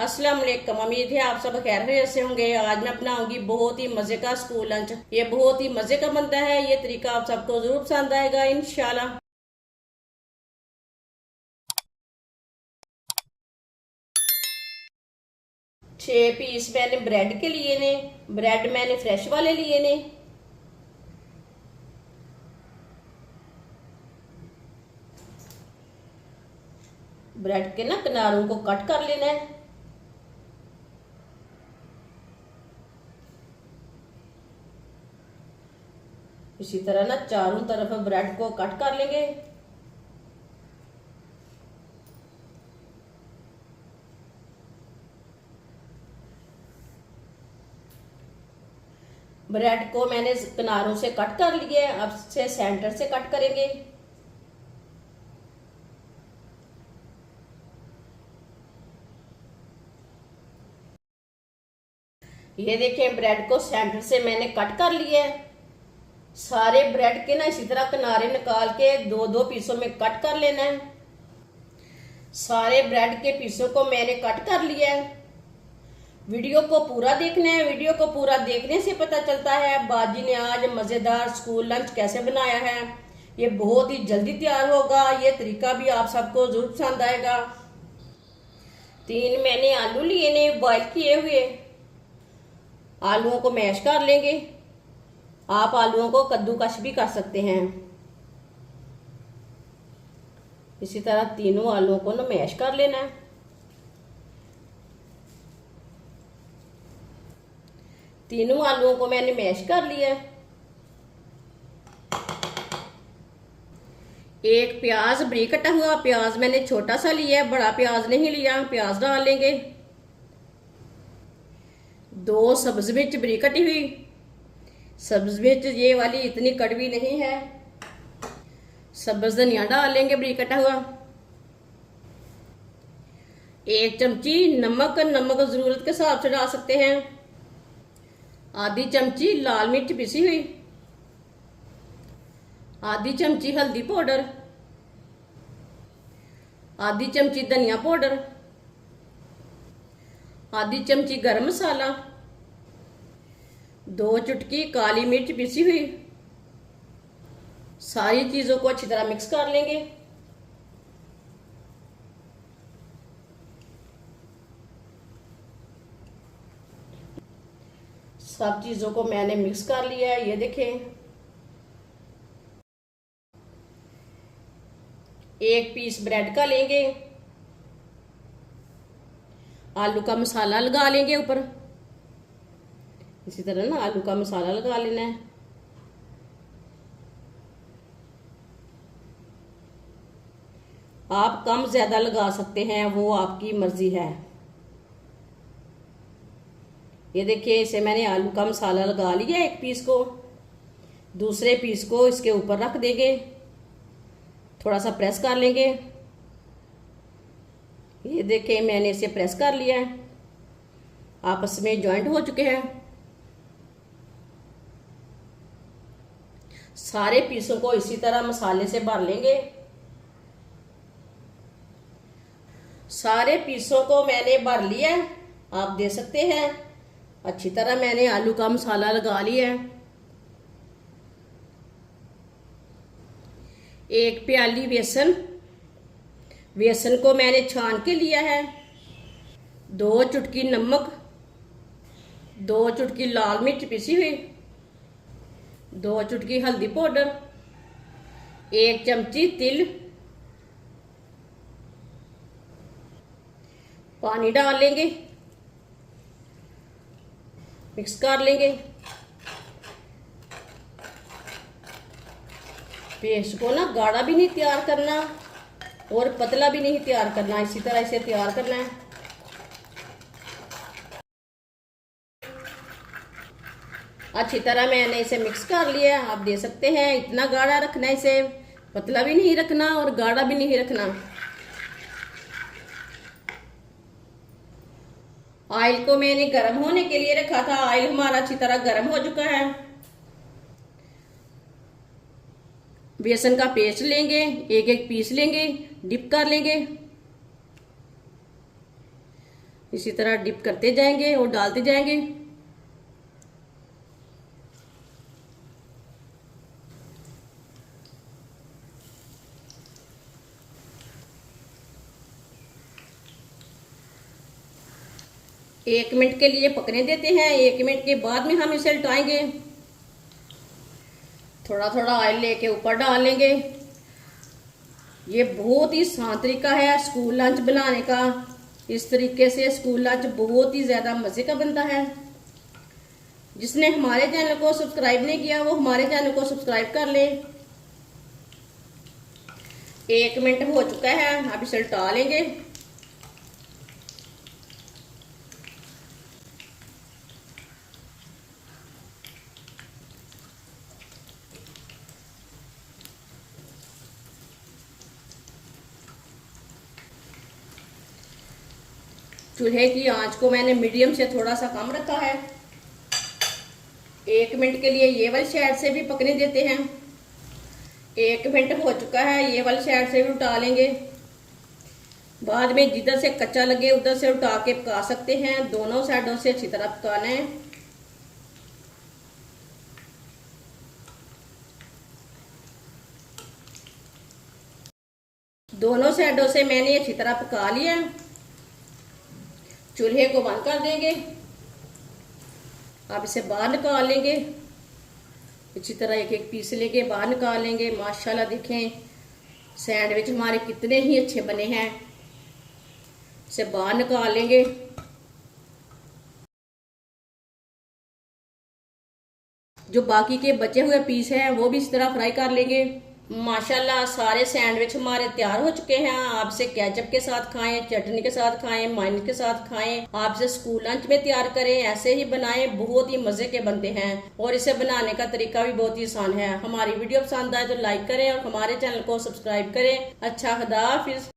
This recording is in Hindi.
अस्सलाम वालेकुम। उम्मीद है आप सब खैरियत से होंगे। आज मैं बनाऊंगी बहुत ही मजे का स्कूल लंच। ये बहुत ही मजे का बनता है। ये तरीका आप सबको जरूर पसंद आएगा इंशाल्लाह। 6 पीस मैंने ब्रेड के लिए ने। ब्रेड मैंने फ्रेश वाले लिए ने। ब्रेड के ना किनारों को कट कर लेना है। इसी तरह ना चारों तरफ ब्रेड को कट कर लेंगे। ब्रेड को मैंने किनारों से कट कर लिया है। अब से सेंटर से कट करेंगे। ये देखें, ब्रेड को सेंटर से मैंने कट कर लिया है। सारे ब्रेड के ना इसी तरह किनारे निकाल के दो दो पीसों में कट कर लेना है। सारे ब्रेड के पीसों को मैंने कट कर लिया है। वीडियो को पूरा देखना है। वीडियो को पूरा देखने से पता चलता है बाजी ने आज मजेदार स्कूल लंच कैसे बनाया है। ये बहुत ही जल्दी तैयार होगा। ये तरीका भी आप सबको जरूर पसंद आएगा। 3 मैंने आलू लिए ने बॉईल किए हुए। आलूओं को मैश कर लेंगे। आप आलूओं को कद्दूकश भी कर सकते हैं। इसी तरह तीनों आलूओं को ना मैश कर लेना है। तीनों आलूओं को मैंने मैश कर लिया। एक प्याज बरीक कटा हुआ प्याज मैंने छोटा सा लिया है, बड़ा प्याज नहीं लिया। प्याज डाल लेंगे। 2 सब्ज मिर्च बरीक कटी हुई। सब्ज मिर्च ये वाली इतनी कड़वी नहीं है। सब्ज धनिया डाल लेंगे बरीक कटा हुआ। 1 चमची नमक। नमक जरूरत के हिसाब से डाल सकते हैं। आधी चमची लाल मिर्च पिसी हुई। आधी चमची हल्दी पाउडर। आधी चमची धनिया पाउडर। आधी चमची गरम मसाला। 2 चुटकी काली मिर्च पिसी हुई। सारी चीजों को अच्छी तरह मिक्स कर लेंगे। सब चीजों को मैंने मिक्स कर लिया है। ये देखें, 1 पीस ब्रेड का लेंगे। आलू का मसाला लगा लेंगे ऊपर। इसी तरह ना आलू का मसाला लगा लेना है। आप कम ज्यादा लगा सकते हैं, वो आपकी मर्जी है। ये देखिए, इसे मैंने आलू का मसाला लगा लिया 1 पीस को। दूसरे पीस को इसके ऊपर रख देंगे। थोड़ा सा प्रेस कर लेंगे। ये देखिए, मैंने इसे प्रेस कर लिया है। आपस में जॉइंट हो चुके हैं। सारे पीसों को इसी तरह मसाले से भर लेंगे। सारे पीसों को मैंने भर लिया है। आप देख सकते हैं अच्छी तरह मैंने आलू का मसाला लगा लिया है। 1 प्याली बेसन। बेसन को मैंने छान के लिया है। 2 चुटकी नमक। 2 चुटकी लाल मिर्च पिसी हुई। 2 चुटकी हल्दी पाउडर। 1 चमची तिल। पानी डाल लेंगे। मिक्स कर लेंगे। पेस्ट को ना गाढ़ा भी नहीं तैयार करना और पतला भी नहीं तैयार करना। इसी तरह इसे तैयार करना है। अच्छी तरह मैंने इसे मिक्स कर लिया। आप देख सकते हैं इतना गाढ़ा रखना है इसे, पतला भी नहीं रखना और गाढ़ा भी नहीं रखना। ऑयल को मैंने गर्म होने के लिए रखा था। ऑयल हमारा अच्छी तरह गर्म हो चुका है। बेसन का पेस्ट लेंगे। 1 पीस लेंगे। डिप कर लेंगे। इसी तरह डिप करते जाएंगे और डालते जाएंगे। एक मिनट के लिए पकने देते हैं। 1 मिनट के बाद में हम इसे उल्टाएंगे। थोड़ा थोड़ा ऑयल लेके ऊपर डाल लेंगे। ये बहुत ही आसान तरीका है स्कूल लंच बनाने का। इस तरीके से स्कूल लंच बहुत ही ज्यादा मजे का बनता है। जिसने हमारे चैनल को सब्सक्राइब नहीं किया वो हमारे चैनल को सब्सक्राइब कर ले। 1 मिनट हो चुका है, अब इसे उल्टा लेंगे। चूल्हे की आंच को मैंने मीडियम से थोड़ा सा कम रखा है। 1 मिनट के लिए ये वाली साइड से भी पकने देते हैं। 1 मिनट हो चुका है, ये वाली साइड से भी उठा लेंगे। बाद में जिधर से कच्चा लगे उधर से उठा के पका सकते हैं। दोनों साइडों से अच्छी तरह पकाना है। दोनों साइडों से मैंने अच्छी तरह पका लिया। चूल्हे को बंद कर देंगे। अब इसे बाहर निकाल लेंगे। इसी तरह एक एक पीस लेके बाहर निकाल लेंगे। माशाल्लाह देखें सैंडविच हमारे कितने ही अच्छे बने हैं। इसे बाहर निकाल लेंगे। जो बाकी के बचे हुए पीस हैं वो भी इस तरह फ्राई कर लेंगे। माशाल्लाह सारे सैंडविच हमारे तैयार हो चुके हैं। आप इसे केचप के साथ खाएं, चटनी के साथ खाएं, मायोनीज के साथ खाएं। आप इसे स्कूल लंच में तैयार करें, ऐसे ही बनाएं, बहुत ही मजे के बनते हैं। और इसे बनाने का तरीका भी बहुत ही आसान है। हमारी वीडियो पसंद आए तो लाइक करें और हमारे चैनल को सब्सक्राइब करें। अच्छा, खुदा हाफिज।